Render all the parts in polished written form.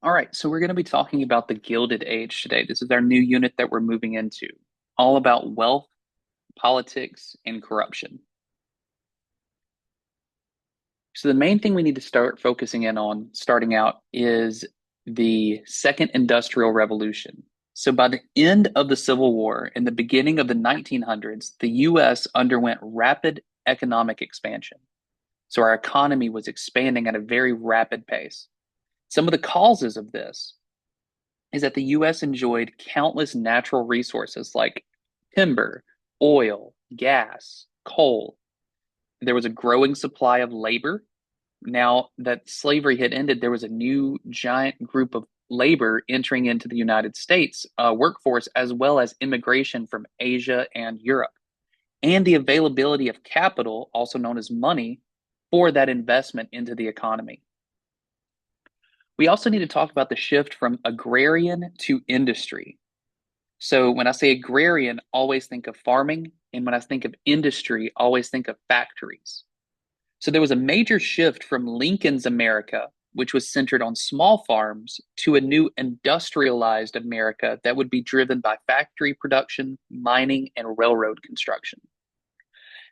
All right, so we're going to be talking about the Gilded Age today. This is our new unit that we're moving into, all about wealth, politics, and corruption. So the main thing we need to start focusing in on starting out is the Second Industrial Revolution. So by the end of the Civil War and the beginning of the 1900s, the US underwent rapid economic expansion. So our economy was expanding at a very rapid pace. Some of the causes of this is that the US enjoyed countless natural resources like timber, oil, gas, coal. There was a growing supply of labor. Now that slavery had ended, there was a new giant group of labor entering into the United States workforce, as well as immigration from Asia and Europe, and the availability of capital, also known as money, for that investment into the economy. We also need to talk about the shift from agrarian to industry. So when I say agrarian, always think of farming. And when I think of industry, always think of factories. So there was a major shift from Lincoln's America, which was centered on small farms, to a new industrialized America that would be driven by factory production, mining, and railroad construction.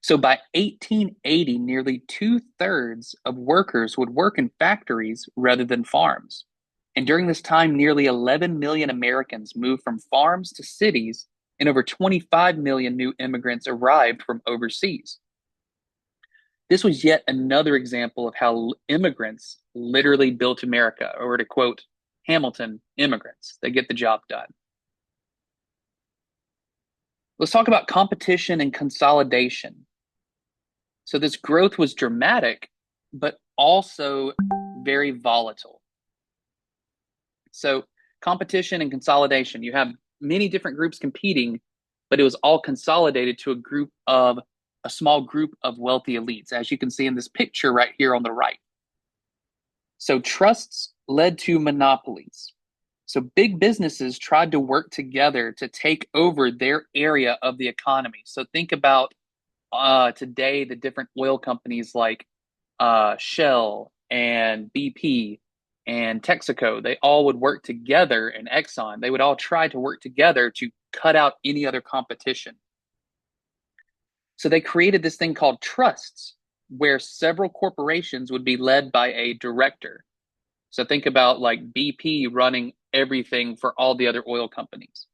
So by 1880, nearly two-thirds of workers would work in factories rather than farms. And during this time, nearly 11 million Americans moved from farms to cities, and over 25 million new immigrants arrived from overseas. This was yet another example of how immigrants literally built America, or to quote Hamilton, immigrants. They get the job done. Let's talk about competition and consolidation. So this growth was dramatic, but also very volatile. So competition and consolidation, you have many different groups competing, but it was all consolidated to a small group of wealthy elites, as you can see in this picture right here on the right. So trusts led to monopolies. So big businesses tried to work together to take over their area of the economy. So think about today the different oil companies like Shell and BP and Texaco. They all would work together, and Exxon. They would all try to work together to cut out any other competition. So they created this thing called trusts, where several corporations would be led by a director. So think about like BP running everything for all the other oil companies.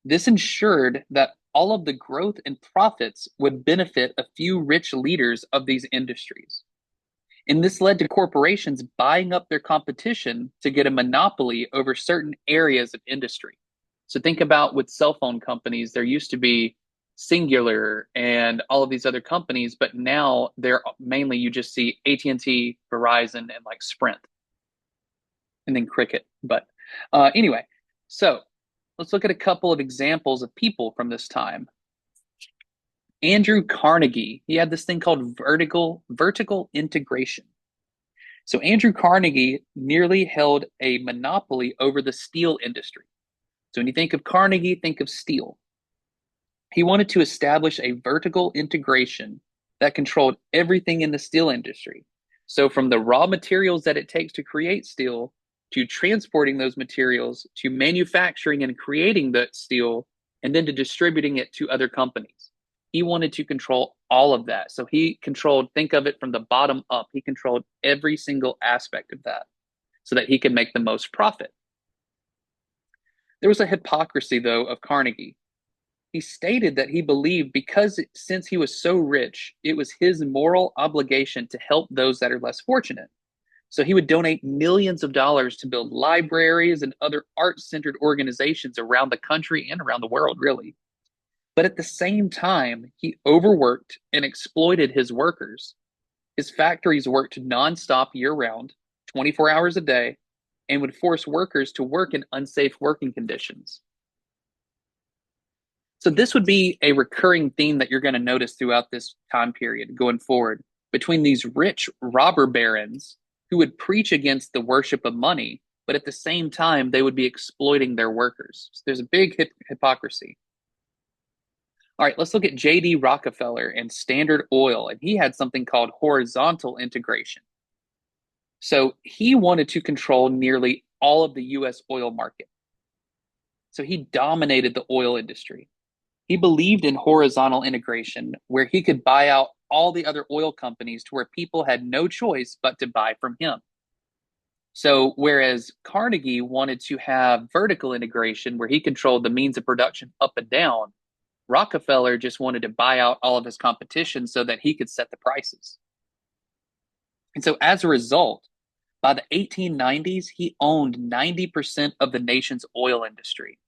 This ensured that all of the growth and profits would benefit a few rich leaders of these industries. And this led to corporations buying up their competition to get a monopoly over certain areas of industry. So think about with cell phone companies, there used to be Singular and all of these other companies, but now they're mainly you just see AT&T, Verizon, and like Sprint, and then Cricket. But anyway, so let's look at a couple of examples of people from this time. Andrew Carnegie, he had this thing called vertical integration. So Andrew Carnegie nearly held a monopoly over the steel industry. So when you think of Carnegie, think of steel. He wanted to establish a vertical integration that controlled everything in the steel industry. So from the raw materials that it takes to create steel, to transporting those materials, to manufacturing and creating the steel, and then to distributing it to other companies. He wanted to control all of that. So he controlled, think of it from the bottom up. He controlled every single aspect of that so that he could make the most profit. There was a hypocrisy, though, of Carnegie. He stated that he believed since he was so rich, it was his moral obligation to help those that are less fortunate. So he would donate millions of dollars to build libraries and other art-centered organizations around the country and around the world, really. But at the same time, he overworked and exploited his workers. His factories worked nonstop year-round, 24 hours a day, and would force workers to work in unsafe working conditions. So this would be a recurring theme that you're going to notice throughout this time period going forward between these rich robber barons who would preach against the worship of money, but at the same time, they would be exploiting their workers. So there's a big hypocrisy. All right, let's look at J.D. Rockefeller and Standard Oil, and he had something called horizontal integration. So he wanted to control nearly all of the US oil market. So he dominated the oil industry. He believed in horizontal integration, where he could buy out all the other oil companies to where people had no choice but to buy from him. So, whereas Carnegie wanted to have vertical integration, where he controlled the means of production up and down, Rockefeller just wanted to buy out all of his competition so that he could set the prices. And so, as a result, by the 1890s, he owned 90% of the nation's oil industry.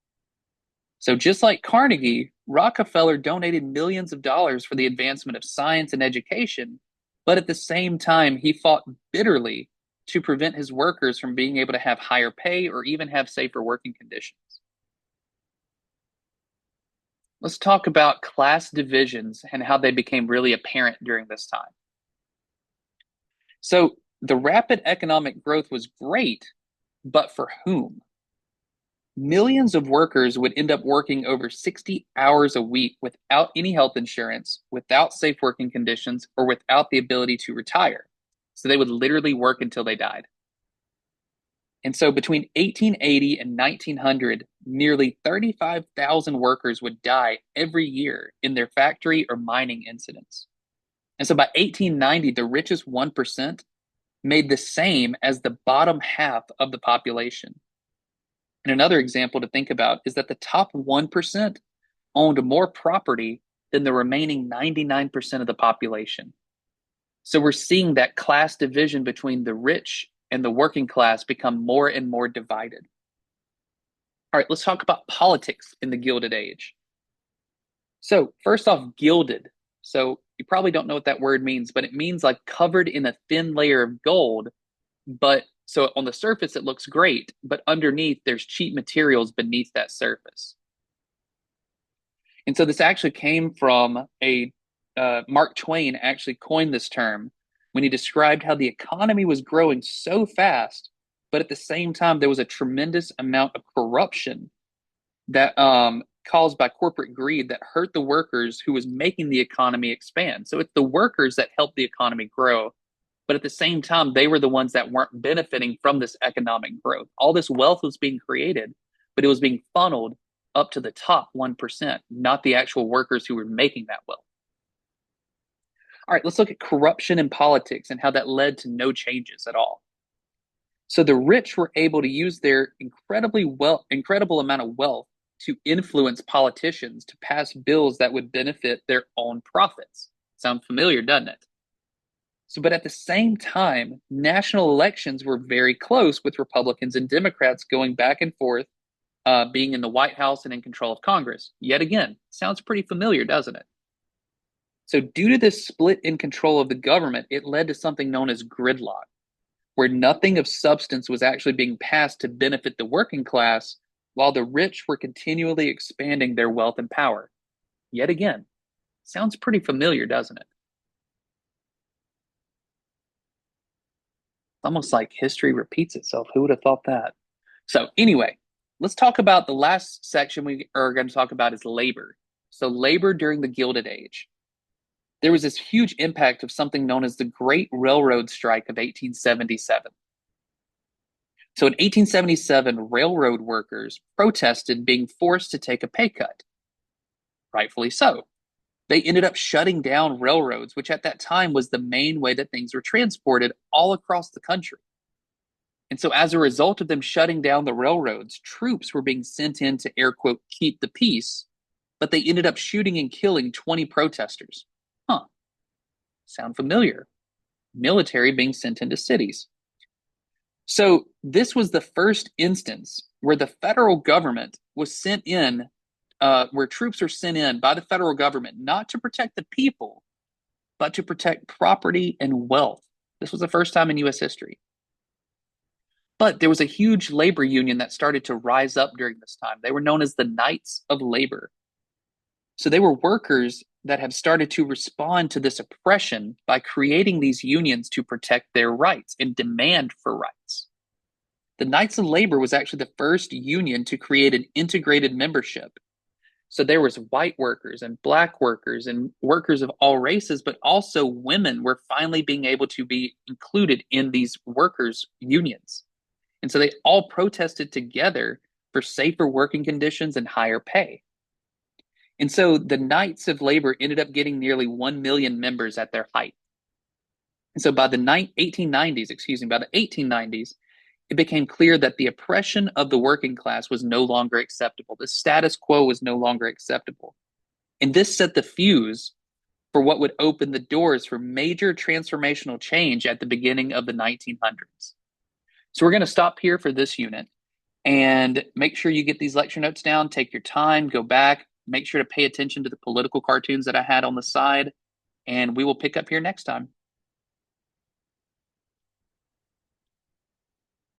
So, just like Carnegie, Rockefeller donated millions of dollars for the advancement of science and education, but at the same time, he fought bitterly to prevent his workers from being able to have higher pay or even have safer working conditions. Let's talk about class divisions and how they became really apparent during this time. So, the rapid economic growth was great, but for whom? Millions of workers would end up working over 60 hours a week without any health insurance, without safe working conditions, or without the ability to retire. So they would literally work until they died. And so between 1880 and 1900, nearly 35,000 workers would die every year in their factory or mining incidents. And so by 1890, the richest 1% made the same as the bottom half of the population. And another example to think about is that the top 1% owned more property than the remaining 99% of the population. So we're seeing that class division between the rich and the working class become more and more divided. All right, let's talk about politics in the Gilded Age. So first off, gilded. So you probably don't know what that word means, but it means like covered in a thin layer of gold. But so on the surface, it looks great, but underneath, there's cheap materials beneath that surface. And so this actually came from Mark Twain actually coined this term when he described how the economy was growing so fast, but at the same time, there was a tremendous amount of corruption that caused by corporate greed that hurt the workers who was making the economy expand. So it's the workers that helped the economy grow, but at the same time, they were the ones that weren't benefiting from this economic growth. All this wealth was being created, but it was being funneled up to the top 1%, not the actual workers who were making that wealth. All right, let's look at corruption in politics and how that led to no changes at all. So the rich were able to use their incredible amount of wealth to influence politicians to pass bills that would benefit their own profits. Sound familiar, doesn't it? So, but at the same time, national elections were very close with Republicans and Democrats going back and forth, being in the White House and in control of Congress. Yet again, sounds pretty familiar, doesn't it? So due to this split in control of the government, it led to something known as gridlock, where nothing of substance was actually being passed to benefit the working class, while the rich were continually expanding their wealth and power. Yet again, sounds pretty familiar, doesn't it? Almost like history repeats itself. Who would have thought that? So anyway, let's talk about the last section we are going to talk about is labor. So labor during the Gilded Age. There was this huge impact of something known as the Great Railroad Strike of 1877. So in 1877, railroad workers protested being forced to take a pay cut. Rightfully so. They ended up shutting down railroads, which at that time was the main way that things were transported all across the country. And so as a result of them shutting down the railroads, troops were being sent in to, air quote, keep the peace, but they ended up shooting and killing 20 protesters. Sound familiar? Military being sent into cities. So this was the first instance where the federal government was sent in, where troops are sent in by the federal government, not to protect the people, but to protect property and wealth. This was the first time in U.S. history. But there was a huge labor union that started to rise up during this time. They were known as the Knights of Labor. So they were workers that have started to respond to this oppression by creating these unions to protect their rights and demand for rights. The Knights of Labor was actually the first union to create an integrated membership. So there was white workers and black workers and workers of all races, but also women were finally being able to be included in these workers' unions. And so they all protested together for safer working conditions and higher pay. And so the Knights of Labor ended up getting nearly 1 million members at their height. And so by the 1890s, by the 1890s, it became clear that the oppression of the working class was no longer acceptable. The status quo was no longer acceptable. And this set the fuse for what would open the doors for major transformational change at the beginning of the 1900s. So we're going to stop here for this unit and make sure you get these lecture notes down, take your time, go back, make sure to pay attention to the political cartoons that I had on the side, and we will pick up here next time.